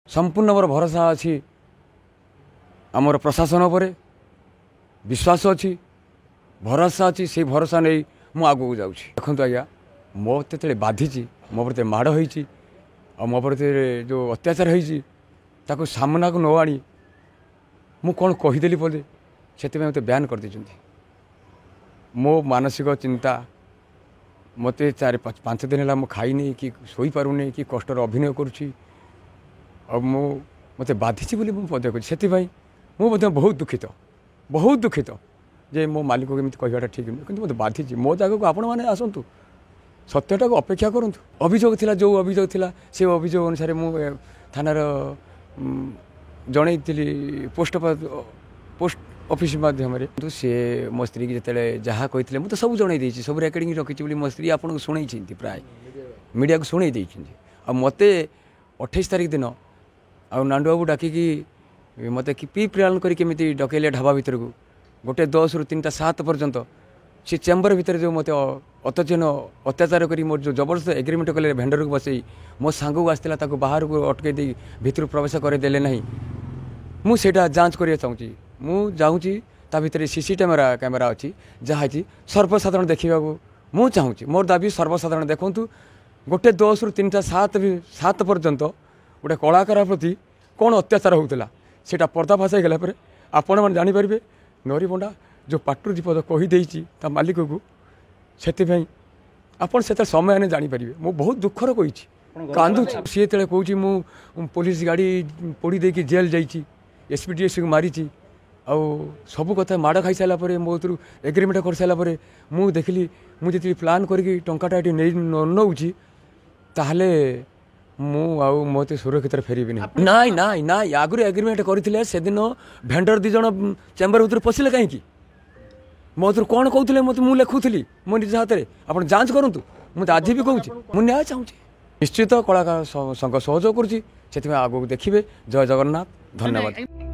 संपूर्ण मोर भरोसा अच्छी आमर प्रशासन पर विश्वास अच्छी भरोसा अच्छी से भरोसा नहीं मु आगू जाऊँ देखो आज्ञा मत बाधिची मो प्रति माड़ होती मो प्रति जो अत्याचार होता सामना को न आनी मु कौन कहीदेली बोले से मत बैन कर दी मो मानसिक चिंता मत 4-5 दिन है खाईनी कि शोई पारुनी कि कष्टर अभिनय करुँची मत बाधिची बोली मुझे कर बहुत दुखित जे मो मालिक को केमी कहवाटा ठीक नुह कि मत बाधिची मो जगह आपण मैंने आसतु सत्यटा को अपेक्षा करूँ अभियोग थिला जो अभियोग थिला से अभियोग अनुसार मु थानार जन पोस्ट ऑफिस माध्यम सी मो स्त्री की जिते जहाँ कही मुझे सब जन सब रेकर्डिंग रखी मो स्त्री आपको शुणी प्राय मीडिया को शुणी आ मत 28 तारिख दिन आ नांडू बाबू डाकिकी मत कि पी प्लान करके डकैले ढाबा भितर को 10 ରୁ 3ଟା 7 पर्यंत सी चेम्बर भितर जो मत अतचन अत्याचार कर मोर जो जबरदस्त एग्रीमेंट कले भेंडर को बसई मो सांग को आसला बाहर को अटके दे भितर प्रवेश करदेले ना मुझे जांच करा चाहूँगी मु जाऊँगी ता भितर सीसी कैमेरा अच्छी जहाँ सर्वसाधारण देखा मु चाहूँगी मोर दाबी सर्वसाधारण देखूँ 10 ରୁ 3ଟା 7 पर्यंत गोटे कलाकार प्रति कौन अत्याचार होता सेटा पर्दाफाश हो गला आपण मैंने जानीपारे नरीबंडा जो पाटू दीपद कहीदे मालिक को से आपड़ से समय जानीपारे मु बहुत दुखर कही कांदू सी जो कौच मु पुलिस गाड़ी पोड़ी देकी जेल जाइए एसपीडीएस को मारी सब कथा माड़ खाई सारापर मो एग्रीमेंट कर सारापर मुझे देखिली मुझे प्लान करके टाटा ये नहीं नौची ताहले मत सुरक्षित फेरबी ना आगुरी एग्रीमेंट करते से दिन भेंडर 2 जन चेम्बर भर पशिले कहीं मो कौन कहते मत मुझे लिखुली मो निज हाथ में आप जांच करूँ मुझे आज भी कहूँ मुझे न्याय चाहूँ निश्चित कलाकार संघ सहयोग करुँच से आगे देखिए जय जगन्नाथ धन्यवाद।